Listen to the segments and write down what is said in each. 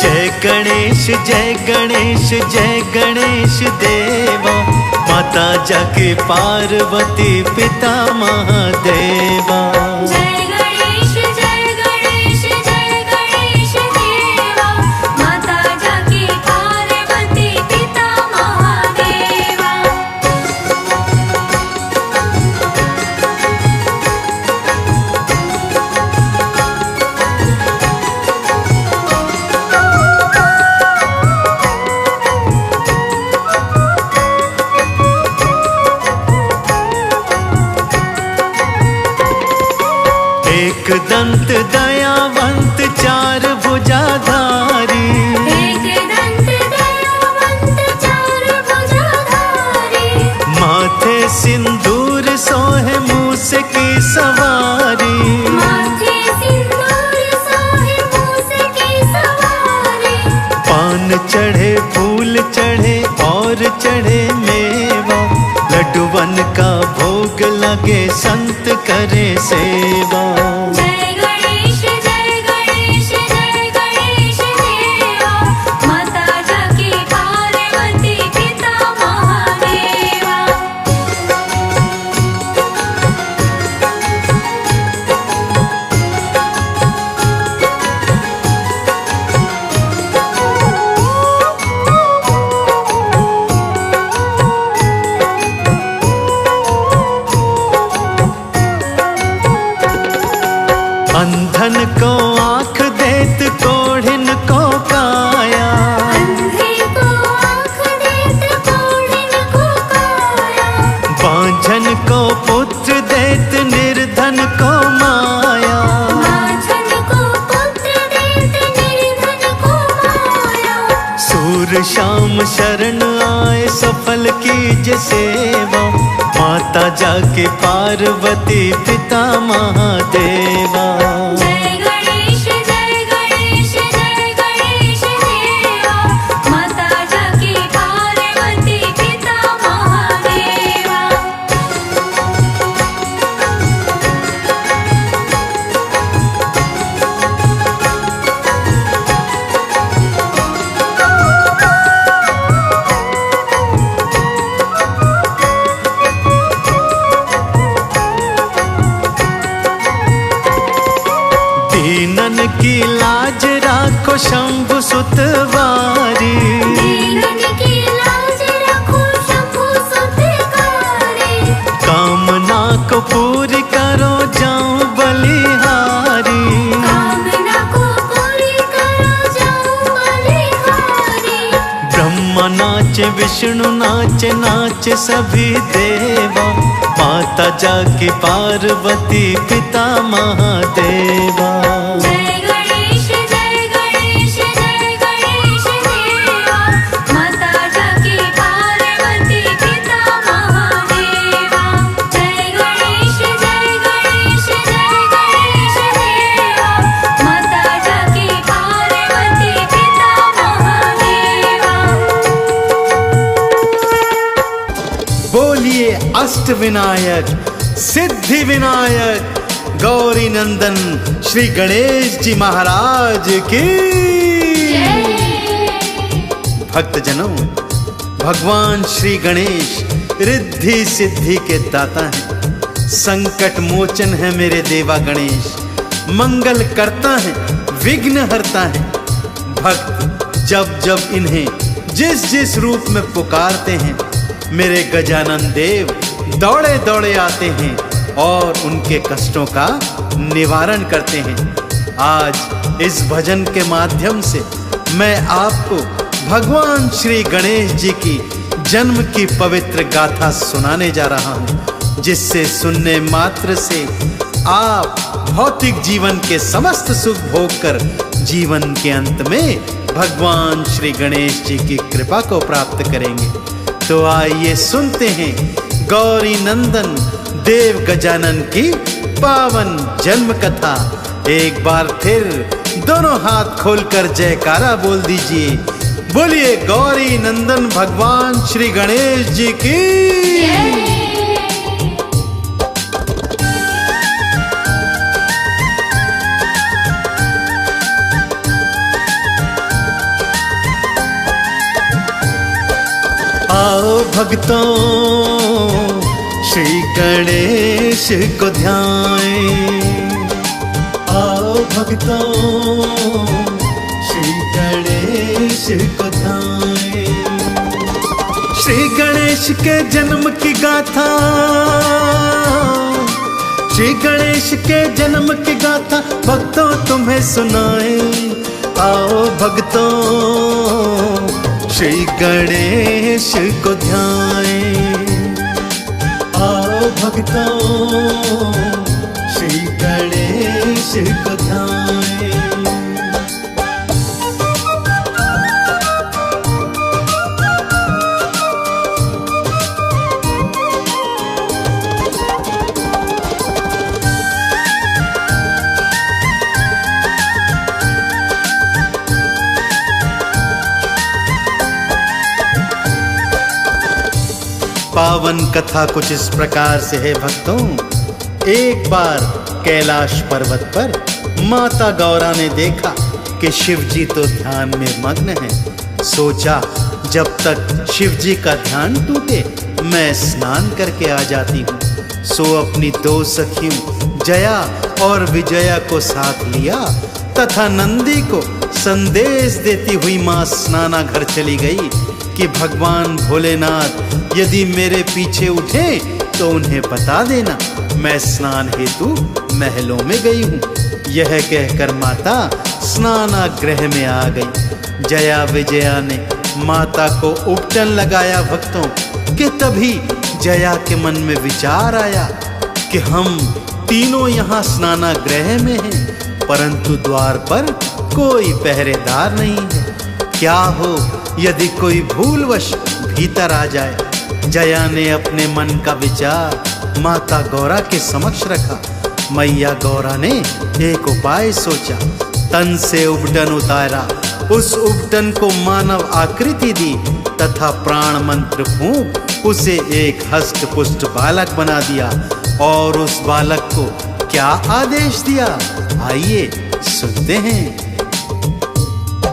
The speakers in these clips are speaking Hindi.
जय गणेश जय गणेश जय गणेश देवा, माता जाके पार्वती पिता महादेवा। जय गणेश जय गणेश देवा, माता जाके पार्वती पिता महादेवा। एक दंत दयावंत चार भुजाधारी, एक दंत दयावंत चार भुजाधारी, माथे सिंदूर सोहे मूस की सवारी। माथे सिंदूर सोहे मूस की सवारी। पान चढ़े फूल चढ़े और चढ़े मेवा, लड्डूवन का भोग लगे संत करे सेवा। जय गणेश देवा, माता जाके पार्वती पिता महादेवा। अंधन को आँख देत कोढ़िन को काया, अंधे को आँख देत कोढ़िन को काया। बांझन को पुत्र देत निर्धन को माया। बांझन को पुत्र देत निर्धन को माया। सूर शाम शरण आए सफल कीजे सेवा, माता जाके पार्वती पिता महादेवा। जय गणेश देवा, माता जाके पार्वती पिता महादेवा। दीनन की लाज राखो शंभु सुतवारी, दीनन की लाज रखो शंभु सुतकारी। कामना को पूरी करो जाऊं बलिहारी। कामना को पूरी करो जाऊं बलिहारी। ब्रह्मा नाचे विष्णु नाचे नाचे सभी देवा, माता जाके पार्वती पिता महादेवा। जय गणेश देवा, माता जाके पार्वती पिता महादेवा। जय गणेश देवा, माता जाके पार्वती पिता महादेवा। बोलिए अष्ट विनायक सिद्धि विनायक गौरी नंदन श्री गणेश जी महाराज की। भक्तजनों, भगवान श्री गणेश रिद्धि सिद्धि के दाता हैं, संकट मोचन है मेरे देवा गणेश, मंगल करता है विघ्न हरता है। भक्त जब जब इन्हें जिस जिस रूप में पुकारते हैं, मेरे गजानन देव दौड़े दौड़े आते हैं और उनके कष्टों का निवारण करते हैं। आज इस भजन के माध्यम से मैं आपको भगवान श्री गणेश जी की जन्म की पवित्र गाथा सुनाने जा रहा हूँ, जिससे सुनने मात्र से आप भौतिक जीवन के समस्त सुख भोग कर जीवन के अंत में भगवान श्री गणेश जी की कृपा को प्राप्त करेंगे। तो आइए सुनते हैं गौरी नंदन देव गजानन की पावन जन्म कथा। एक बार फिर दोनों हाथ खोलकर जयकारा बोल दीजिए। बोलिए गौरी नंदन भगवान श्री गणेश जी की। भक्तों श्री गणेश को ध्याएं। आओ भक्तों श्री गणेश को ध्याएं। श्री गणेश के जन्म की गाथा, श्री गणेश के जन्म की गाथा भक्तों तुम्हें सुनाए। आओ भक्तों श्री गणेश को ध्याएं। आओ भक्तों श्री गणेश को ध्याएं। पावन कथा कुछ इस प्रकार से है भक्तों। एक बार कैलाश पर्वत पर माता गौरा ने देखा कि शिव जी तो ध्यान में मग्न हैं। सोचा जब तक शिव जी का ध्यान टूटे मैं स्नान करके आ जाती हूँ। सो अपनी दो सखियों जया और विजया को साथ लिया तथा नंदी को संदेश देती हुई माँ स्नानाघर चली गई कि भगवान भोलेनाथ यदि मेरे पीछे उठे तो उन्हें बता देना मैं स्नान हेतु महलों में गई हूँ। यह कहकर माता स्नानागृह में आ गई। जया विजया ने माता को उपटन लगाया भक्तों कि तभी जया के मन में विचार आया कि हम तीनों यहाँ स्नानागृह में हैं परंतु द्वार पर कोई पहरेदार नहीं है। क्या हो यदि कोई भूलवश भीतर आ जाए। जया ने अपने मन का विचार माता गौरा के समक्ष रखा। मैया गौरा ने एक उपाय सोचा। तन से उपटन उतारा, उस उपटन को मानव आकृति दी तथा प्राण मंत्र फूंक उसे एक हष्ट पुष्ट बालक बना दिया। और उस बालक को क्या आदेश दिया आइए सुनते हैं।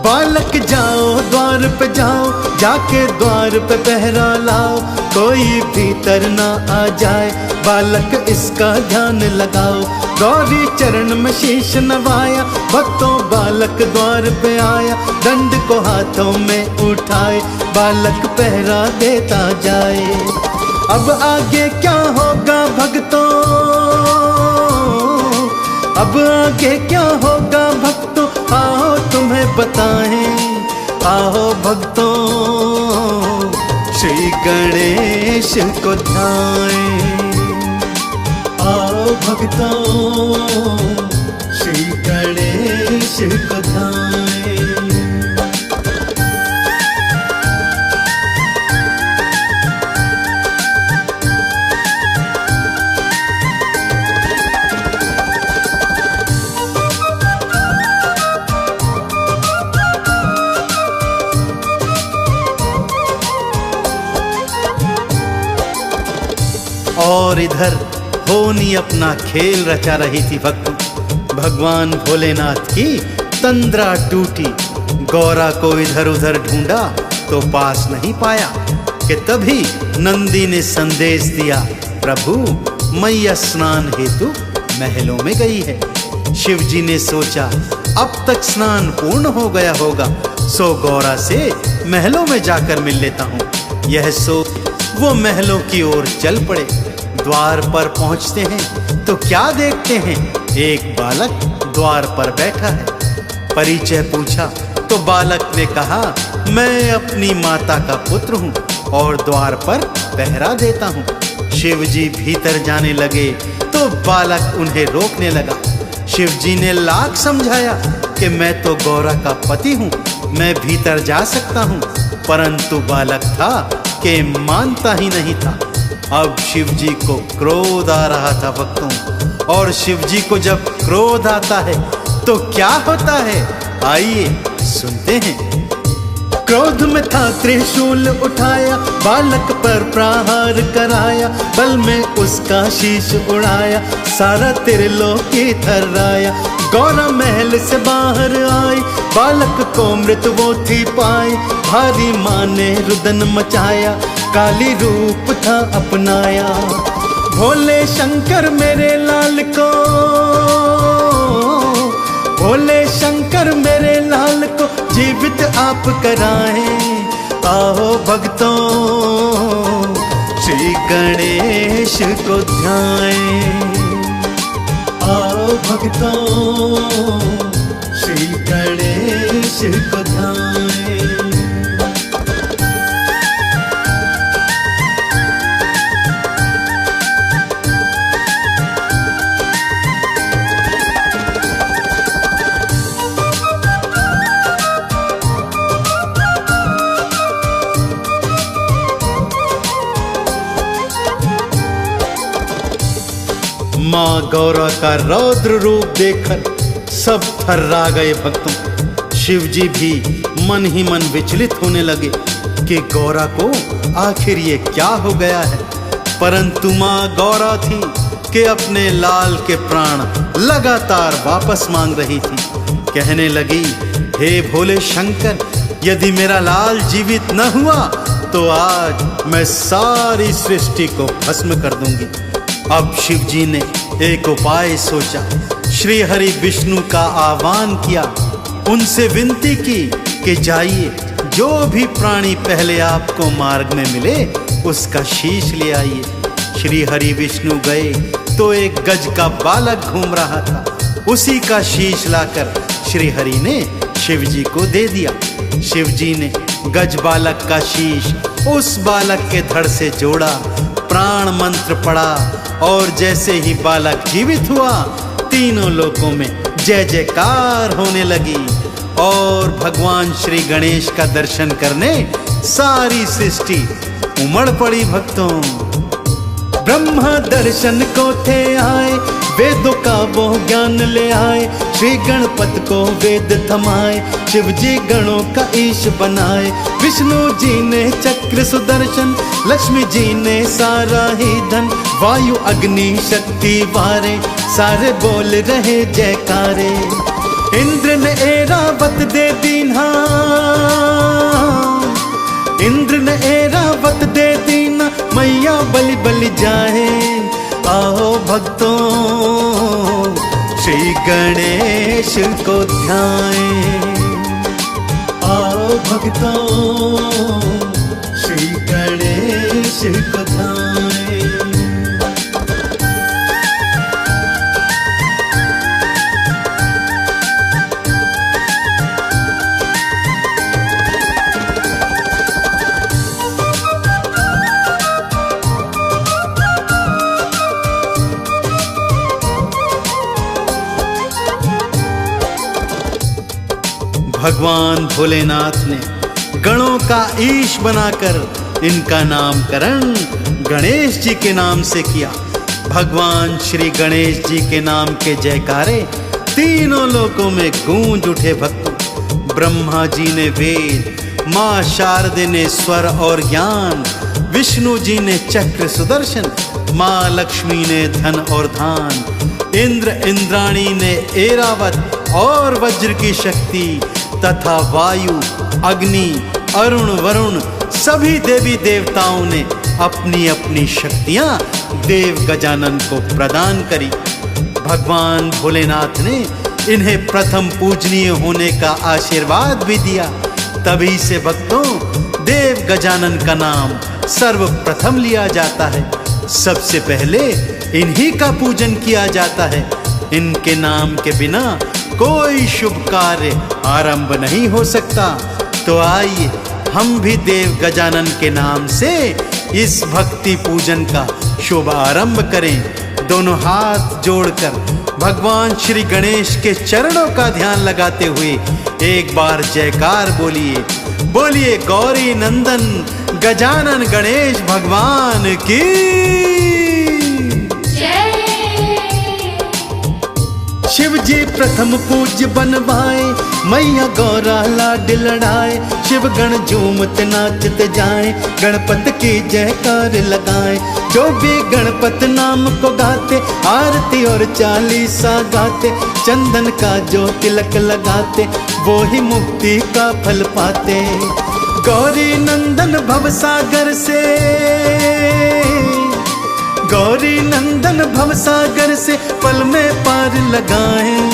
बालक जाओ द्वार पे जाओ, जाके द्वार पे पहरा लाओ, कोई भीतर ना आ जाए, बालक इसका ध्यान लगाओ। गौरी चरण में शीश नवाया, भक्तों बालक द्वार पे आया, दंड को हाथों में उठाए, बालक पहरा देता जाए। अब आगे क्या होगा भक्तों, अब आगे क्या होगा भक्तों, आओ तुम्हें बताएं। आओ भक्तों श्री गणेश को ध्याएं। आओ भक्तों श्री गणेश को ध्याएं। और इधर होनी अपना खेल रचा रही थी भक्तों। भगवान भोलेनाथ की तंद्रा टूटी। गौरा को इधर उधर ढूंढा तो पास नहीं पाया कि तभी नंदी ने संदेश दिया, प्रभु मैया स्नान हेतु महलों में गई है। शिव जी ने सोचा अब तक स्नान पूर्ण हो गया होगा, सो गौरा से महलों में जाकर मिल लेता हूँ। यह सोच वो महलों की ओर चल पड़े। द्वार पर पहुंचते हैं तो क्या देखते हैं, एक बालक द्वार पर बैठा है। परिचय पूछा तो बालक ने कहा, मैं अपनी माता का पुत्र हूँ और द्वार पर पहरा देता हूँ। शिव जी भीतर जाने लगे तो बालक उन्हें रोकने लगा। शिव जी ने लाख समझाया कि मैं तो गौरा का पति हूँ, मैं भीतर जा सकता हूँ, परंतु बालक था कि मानता ही नहीं था। अब शिव जी को क्रोध आ रहा था भक्तों, और शिव जी को जब क्रोध आता है तो क्या होता है आइए सुनते हैं। क्रोध में था त्रिशूल उठाया, बालक पर प्रहार कराया, बल में उसका शीश उड़ाया, सारा त्रिलोकी थर्राया। गौरा महल से बाहर आई, बालक को मृत वो थी पाई। भारी माँ ने रुदन मचाया, काली रूप था अपनाया। भोले शंकर मेरे लाल को, भोले शंकर मेरे लाल को जीवित आप कराएं। आओ भक्तों श्री गणेश को ध्याएं। आओ भक्तों श्री गणेश को ध्याएं। माँ गौरा का रौद्र रूप देखकर सब थर्रा गए भक्तों। शिव जी भी मन ही मन विचलित होने लगे कि गौरा को आखिर ये क्या हो गया है। परंतु माँ गौरा थी कि अपने लाल के प्राण लगातार वापस मांग रही थी। कहने लगी, हे भोले शंकर, यदि मेरा लाल जीवित न हुआ तो आज मैं सारी सृष्टि को भस्म कर दूंगी। अब शिव जी ने एक उपाय सोचा। श्री हरि विष्णु का आह्वान किया, उनसे विनती की कि जाइए, जो भी प्राणी पहले आपको मार्ग में मिले उसका शीश ले आइए। श्री हरि विष्णु गए तो एक गज का बालक घूम रहा था। उसी का शीश लाकर श्री हरि ने शिव जी को दे दिया। शिव जी ने गज बालक का शीश उस बालक के धड़ से जोड़ा, प्राण मंत्र पड़ा और जैसे ही बालक जीवित हुआ, तीनों लोकों में जय जयकार होने लगी और भगवान श्री गणेश का दर्शन करने सारी सृष्टि उमड़ पड़ी भक्तों। ब्रह्मा दर्शन को थे आए, वेदों का वो ज्ञान ले आए। श्री गणपति को वेद थमाए, शिव जी गणों का ईश बनाए। विष्णु जी ने चक्र सुदर्शन, लक्ष्मी जी ने सारा ही धन। वायु अग्नि शक्ति वारे, सारे बोल रहे जयकारे। इंद्र ने ऐरावत दे दीन्हा, इंद्र ने ऐरावत दे दीना, मैया बलि बलि जाए। आओ भक्तों श्री गणेश को ध्याएं। आओ भक्तों श्री गणेश को ध्याएं। भगवान भोलेनाथ ने गणों का ईश बनाकर इनका नामकरण गणेश जी के नाम से किया। भगवान श्री गणेश जी के नाम के जयकारे तीनों लोकों में गूंज उठे भक्तों। ब्रह्मा जी ने वेद, माँ शारदे ने स्वर और ज्ञान, विष्णु जी ने चक्र सुदर्शन, माँ लक्ष्मी ने धन और धान, इंद्र इंद्राणी ने ऐरावत और वज्र की शक्ति तथा वायु, अग्नि, अरुण, वरुण सभी देवी देवताओं ने अपनी अपनी शक्तियां देव गजानन को प्रदान करी। भगवान भोलेनाथ ने इन्हें प्रथम पूजनीय होने का आशीर्वाद भी दिया। तभी से भक्तों देव गजानन का नाम सर्वप्रथम लिया जाता है। सबसे पहले इन्हीं का पूजन किया जाता है। इनके नाम के बिना कोई शुभ कार्य आरंभ नहीं हो सकता। तो आइए हम भी देव गजानन के नाम से इस भक्ति पूजन का शुभ आरंभ करें। दोनों हाथ जोड़कर भगवान श्री गणेश के चरणों का ध्यान लगाते हुए एक बार जयकार बोलिए। बोलिए गौरी नंदन गजानन गणेश भगवान की शिव जी प्रथम पूज्य बनवाए, मैया गौरा लाड लड़ाए। शिव गण झूमत नाचत जाए, गणपत की जयकार लगाए। जो भी गणपत नाम को गाते, आरती और चालीसा गाते, चंदन का जो तिलक लगाते, वो ही मुक्ति का फल पाते। गौरी नंदन भवसागर से, गौरी नंदन भवसागर से पल में पार लगाएं।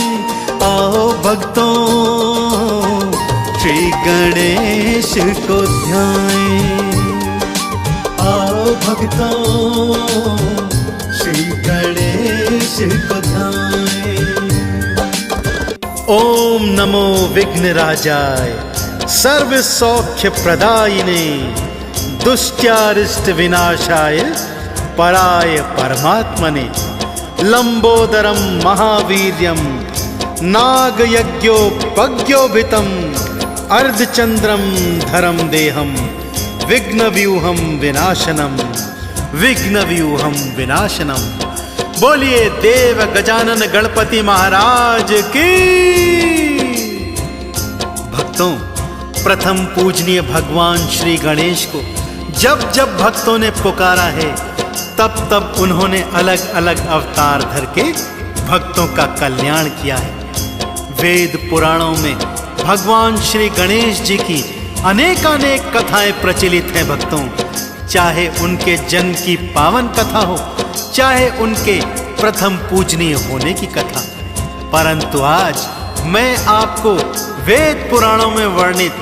आओ भक्तों श्री गणेश को ध्याएं। आओ भक्तों श्री गणेश को ध्याएं। ओम नमो विघ्नराजाय सर्व सौख्य प्रदायिने दुष्ट्यारिष्ट विनाशाय पराय परमात्मने लंबोदरम महावीर्यम नागयज्ञोपज्ञोभितम अर्धचंद्रम धरम देहम विघ्नव्यूहम विनाशनम, विघ्नव्यूहम विनाशनम। बोलिए देव गजानन गणपति महाराज की। भक्तों, प्रथम पूजनीय भगवान श्री गणेश को जब जब भक्तों ने पुकारा है, तब तब उन्होंने अलग अलग अवतार धर के भक्तों का कल्याण किया है। वेद पुराणों में भगवान श्री गणेश जी की अनेकानेक कथाएं प्रचलित हैं भक्तों। चाहे उनके जन्म की पावन कथा हो, चाहे उनके प्रथम पूजनीय होने की कथा। परंतु आज मैं आपको वेद पुराणों में वर्णित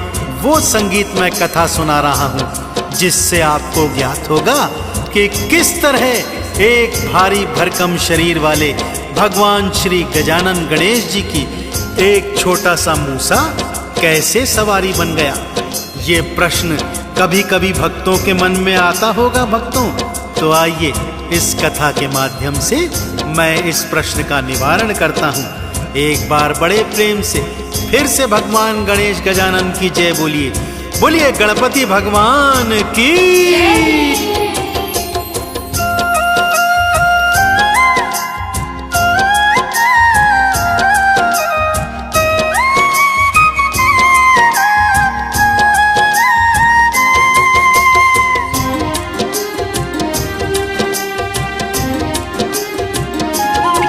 वो संगीतमय कथा सुना रहा हूं, जिससे आपको ज्ञात होगा कि किस तरह एक भारी भरकम शरीर वाले भगवान श्री गजानन गणेश जी की एक छोटा सा मूसा कैसे सवारी बन गया। ये प्रश्न कभी कभी भक्तों के मन में आता होगा भक्तों। तो आइए इस कथा के माध्यम से मैं इस प्रश्न का निवारण करता हूँ। एक बार बड़े प्रेम से फिर से भगवान गणेश गजानन की जय बोलिए। बोलिए गणपति भगवान की।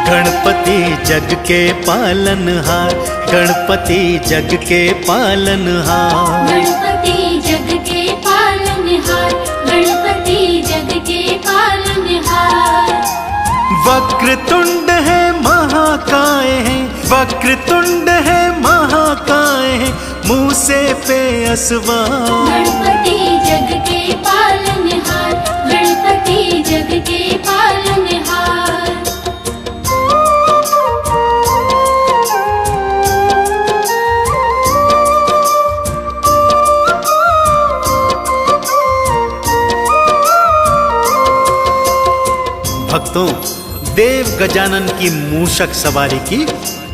गणपति जग के पालनहार, गणपति जग के पालनहार, गणपति जग के पालनहार, गणपति जग के पालनहार। वक्रतुंड है महाकाय है, वक्रतुंड है महाकाय है, मूसे पे असवार। गणपति जग के पालनहार, गणपति जग के पालनहार। भक्तों, देव गजानन की मूषक सवारी की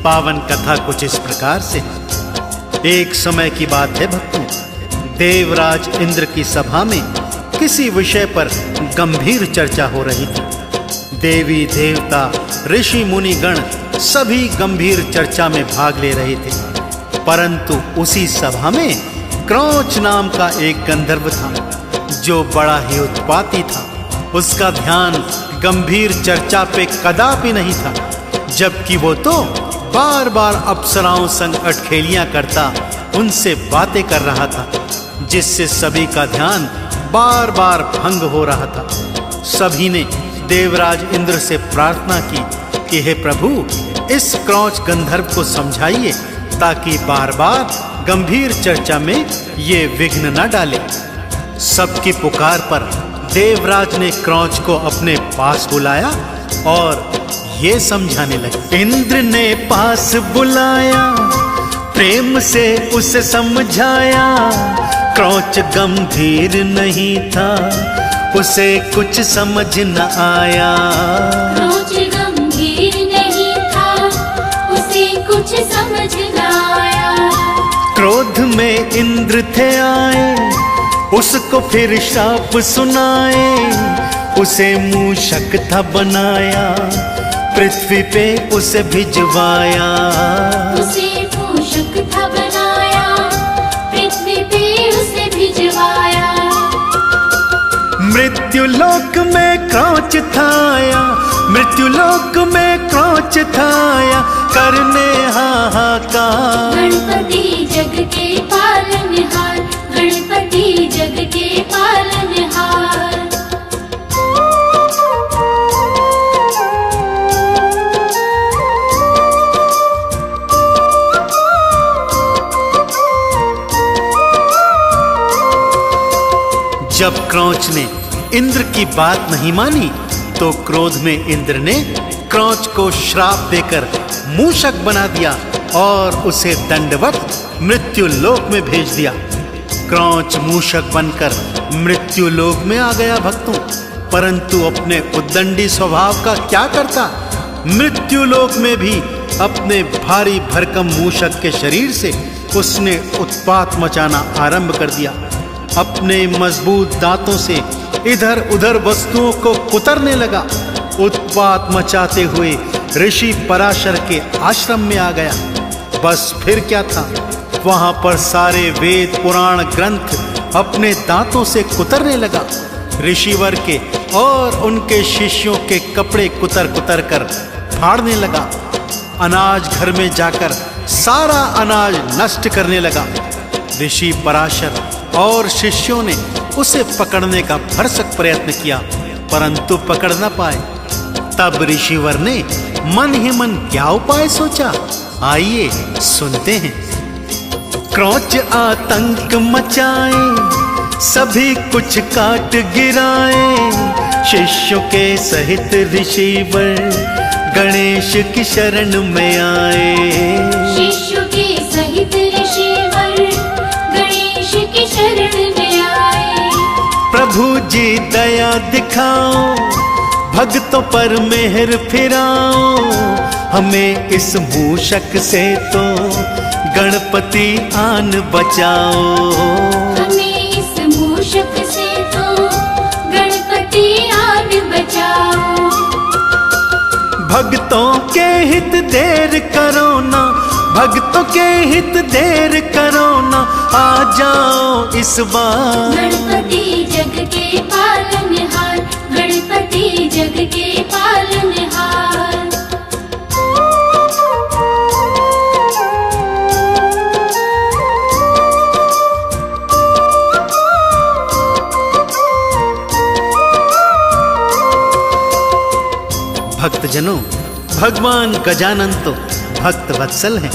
पावन कथा कुछ इस प्रकार से है। एक समय की बात है भक्तों, देवराज इंद्र की सभा में किसी विषय पर गंभीर चर्चा हो रही थी। देवी देवता ऋषि मुनि गण सभी गंभीर चर्चा में भाग ले रहे थे। परंतु उसी सभा में क्रौच नाम का एक गंधर्व था, जो बड़ा ही उत्पाती था। उसका ध्यान गंभीर चर्चा पे कदापि नहीं था, जबकि वो तो बार बार अप्सराओं संग अटखेलियां करता उनसे बातें कर रहा था, जिससे सभी का ध्यान बार बार भंग हो रहा था। सभी ने देवराज इंद्र से प्रार्थना की कि हे प्रभु, इस क्रौच गंधर्व को समझाइए ताकि बार बार गंभीर चर्चा में ये विघ्न न डाले। सबकी पुकार पर देवराज ने क्रौच को अपने पास बुलाया और ये समझाने लगे। इंद्र ने पास बुलाया, प्रेम से उसे समझाया। क्रौच गंभीर नहीं था, उसे कुछ समझ न आया। क्रौच गंभीर नहीं था, उसे कुछ समझ न आया। क्रोध में इंद्र थे आए, उसको फिर शाप सुनाए। उसे मूषक था बनाया, पृथ्वी पे उसे भिजवाया। उसे मूषक था बनाया, पृथ्वी पे उसे भिजवाया। मृत्यु मृत्युलोक में क्रोच थाया, मृत्युलोक में क्रोच थाया, करने हाहाकार। गणपति जग के पालनहार, गणपति जग के पालनहार। जब क्रोच ने इंद्र की बात नहीं मानी तो क्रोध में इंद्र ने क्रोच को श्राप देकर मूषक बना दिया और उसे दंडवत मृत्यु लोक में भेज दिया। क्रोच मूषक बनकर मृत्यु लोक में आ गया भक्तों, परंतु अपने उद्दंडी स्वभाव का क्या करता। मृत्यु लोक में भी अपने भारी भरकम मूषक के शरीर से उसने उत्पात मचाना आरंभ कर दिया। अपने मजबूत दांतों से इधर उधर वस्तुओं को कुतरने लगा। उत्पात मचाते हुए ऋषि पराशर के आश्रम में आ गया। बस फिर क्या था, वहां पर सारे वेद पुराण ग्रंथ अपने दांतों से कुतरने लगा। ऋषिवर के और उनके शिष्यों के कपड़े कुतर कुतर कर फाड़ने लगा। अनाज घर में जाकर सारा अनाज नष्ट करने लगा। ऋषि पराशर और शिष्यों ने उसे पकड़ने का भरसक प्रयत्न किया, परंतु पकड़ न पाए। तब ऋषिवर ने मन ही मन क्या उपाय सोचा, आइए सुनते हैं। क्रोच आतंक मचाए, सभी कुछ काट गिराए, शिष्यों के सहित ऋषिवर गणेश की शरण में आए। शिष्यों के सहित ऋषिवर गणेश की शरण में आए। प्रभु जी दया दिखाओ, भक्तों पर मेहर फिराओ, हमें इस मूषक से तो गणपति आन बचाओ। हमें इस मूषक से तो गणपति आन बचाओ। भक्तों के हित देर करो ना, भक्तों के हित देर करो ना, आ जाओ इस बार। गणपति जग के पालनहार, गणपति जग के पालनहार। भक्तजनों, भगवान गजानन तो भक्त वत्सल हैं।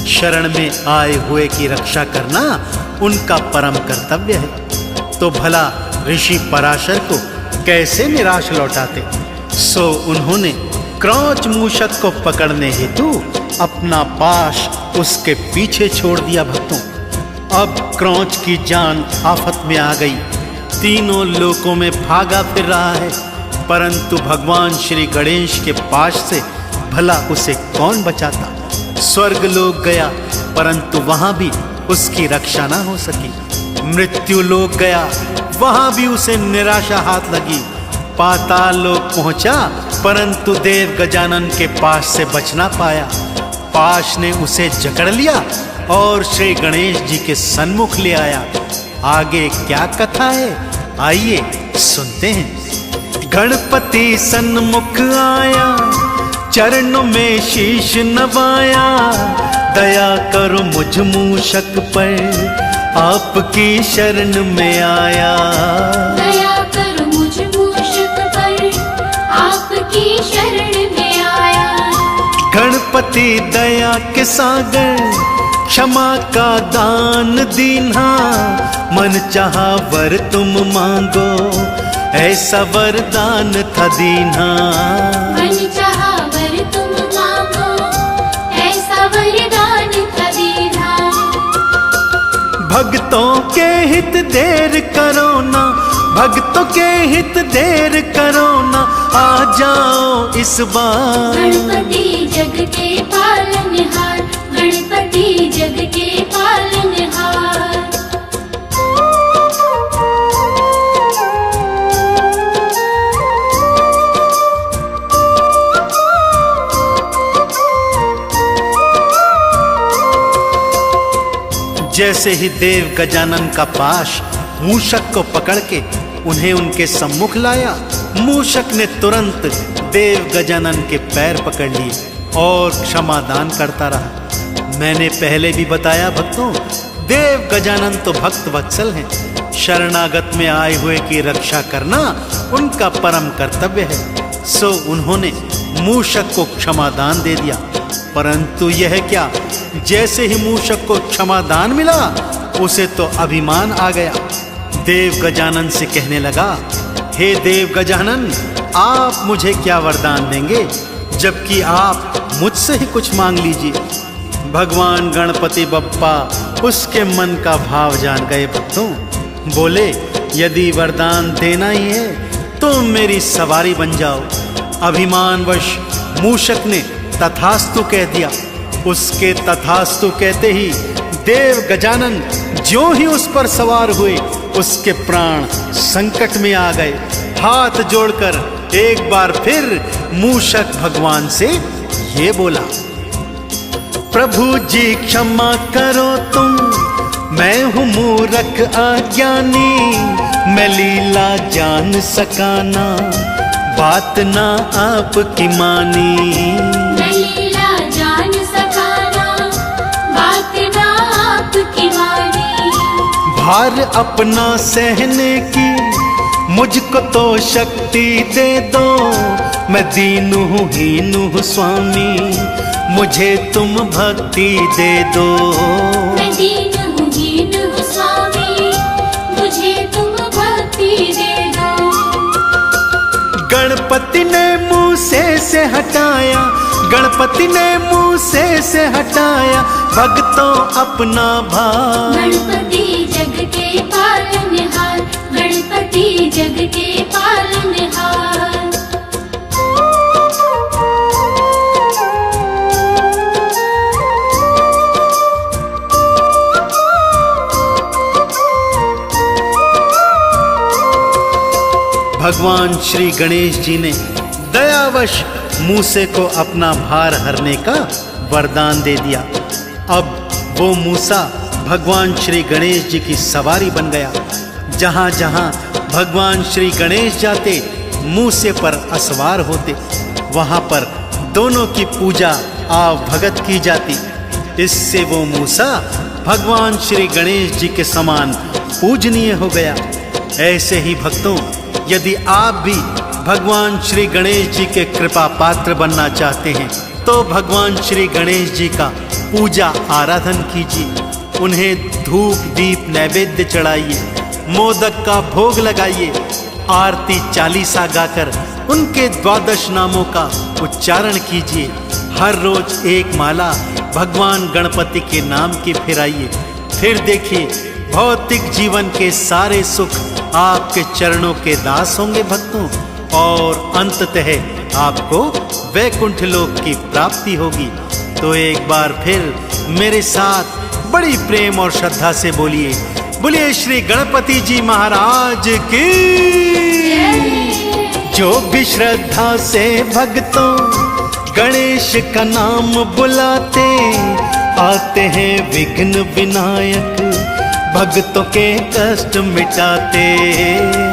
शरण में आए हुए की रक्षा करना उनका परम कर्तव्य है। तो भला ऋषि पराशर को कैसे निराश लौटाते। सो उन्होंने क्रोच मूषक को पकड़ने हेतु अपना पाश उसके पीछे छोड़ दिया। भक्तों, अब क्रोच की जान आफत में आ गई, तीनों लोकों में भागा फिर रहा है, परंतु भगवान श्री गणेश के पाश से भला उसे कौन बचाता। स्वर्ग लोक गया, परंतु वहां भी उसकी रक्षा ना हो सकी। मृत्यु लोक गया, वहां भी उसे निराशा हाथ लगी। पाताल लोक पहुंचा, परंतु देव गजानन के पास से बच ना पाया। पाश ने उसे जकड़ लिया और श्री गणेश जी के सन्मुख ले आया। आगे क्या कथा है, आइए सुनते हैं। गणपति सन्मुख आया, चरणों में शीश नवाया, दया करो मुझ मूषक पर, आपकी शरण में आया। दया करो मुझ मूषक पर, आपकी शरण में आया। गणपति दया के सागर, क्षमा का दान दीन्हा, मन चाहा वर तुम मांगो, ऐसा वरदान था दीन्हा। मन चाहा वर तुम मांगो, ऐसा वरदान था दीन्हा। भक्तों के हित देर करो ना, भक्तों के हित देर करो ना, आ जाओ इस बार। गणपति जग के पालनहार, गणपति जग के पालनहार। जैसे ही देव गजानन का पाश मूषक को पकड़ के उन्हें उनके सम्मुख लाया। मूषक ने तुरंत देव गजानन के पैर पकड़ लिए और क्षमादान करता रहा। मैंने पहले भी बताया भक्तों, देव गजानन तो भक्त वत्सल हैं। शरणागत में आए हुए की रक्षा करना उनका परम कर्तव्य है। सो उन्होंने मूषक को क्षमादान दे दिया। परंतु यह क्या, जैसे ही मूषक को क्षमादान मिला उसे तो अभिमान आ गया। देव गजानन से कहने लगा, हे देव गजानन, आप मुझे क्या वरदान देंगे, जबकि आप मुझसे ही कुछ मांग लीजिए। भगवान गणपति बप्पा उसके मन का भाव जान गए भक्तों। बोले, यदि वरदान देना ही है तो मेरी सवारी बन जाओ। अभिमानवश मूषक ने तथास्तु कह दिया। उसके तथास्तु कहते ही देव गजानन ज्यों ही उस पर सवार हुए, उसके प्राण संकट में आ गए। हाथ जोड़कर एक बार फिर मूषक भगवान से ये बोला, प्रभु जी क्षमा करो तुम, मैं हूँ मूर्ख अज्ञानी, मैं लीला जान सकाना, बात ना आपकी मानी। मैं लीला जान सकाना, बात ना आपकी मानी। भार अपना सहने की मुझको तो शक्ति दे दो, मैं दीन हूँ हीन हूँ स्वामी, मुझे तुम भक्ति दे दो। मैं दीन हूँ हीन हूँ स्वामी, मुझे तुम भक्ति दे दो। गणपति ने मुँह से हटाया, गणपति ने मुँह से हटाया भक्तों अपना भार। गणपति जग के पालनहार, गणपति जग के पालनहार। भगवान श्री गणेश जी ने दयावश मूसे को अपना भार हरने का वरदान दे दिया। अब वो मूसा भगवान श्री गणेश जी की सवारी बन गया। जहाँ जहाँ भगवान श्री गणेश जाते, मूसे पर असवार होते, वहाँ पर दोनों की पूजा आव भगत की जाती। इससे वो मूसा भगवान श्री गणेश जी के समान पूजनीय हो गया। ऐसे ही भक्तों, यदि आप भी भगवान श्री गणेश जी के कृपा पात्र बनना चाहते हैं तो भगवान श्री गणेश जी का पूजा आराधन कीजिए। उन्हें धूप दीप नैवेद्य चढ़ाइए, मोदक का भोग लगाइए, आरती चालीसा गाकर उनके 12 नामों का उच्चारण कीजिए। हर रोज एक माला भगवान गणपति के नाम की फिराइए। फिर देखिए, भौतिक जीवन के सारे सुख आपके चरणों के दास होंगे भक्तों, और अंततः आपको वैकुंठ लोक की प्राप्ति होगी। तो एक बार फिर मेरे साथ बड़ी प्रेम और श्रद्धा से बोलिए, बोलिए श्री गणपति जी महाराज की। जो भी श्रद्धा से भक्तों गणेश का नाम बुलाते, आते हैं विघ्न विनायक, भक्तों के कष्ट मिटाते।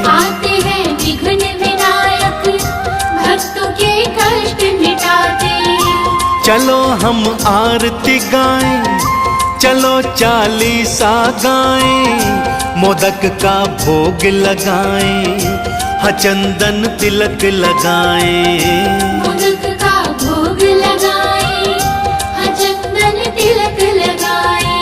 आते हैं विघ्न विनायक, भक्तों के कष्ट मिटाते। चलो हम आरती गाएं, चलो चालीसा गाएं, मोदक का भोग लगाएं, हाँ चंदन तिलक लगाएं। मोदक का भोग लगाएं, हाँ चंदन तिलक लगाएं।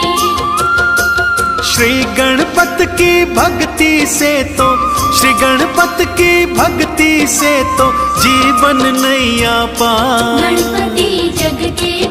श्री गणपत की भक्ति से तो, श्री गणपत की भक्ति से तो जीवन नैया पार। गणपति जग के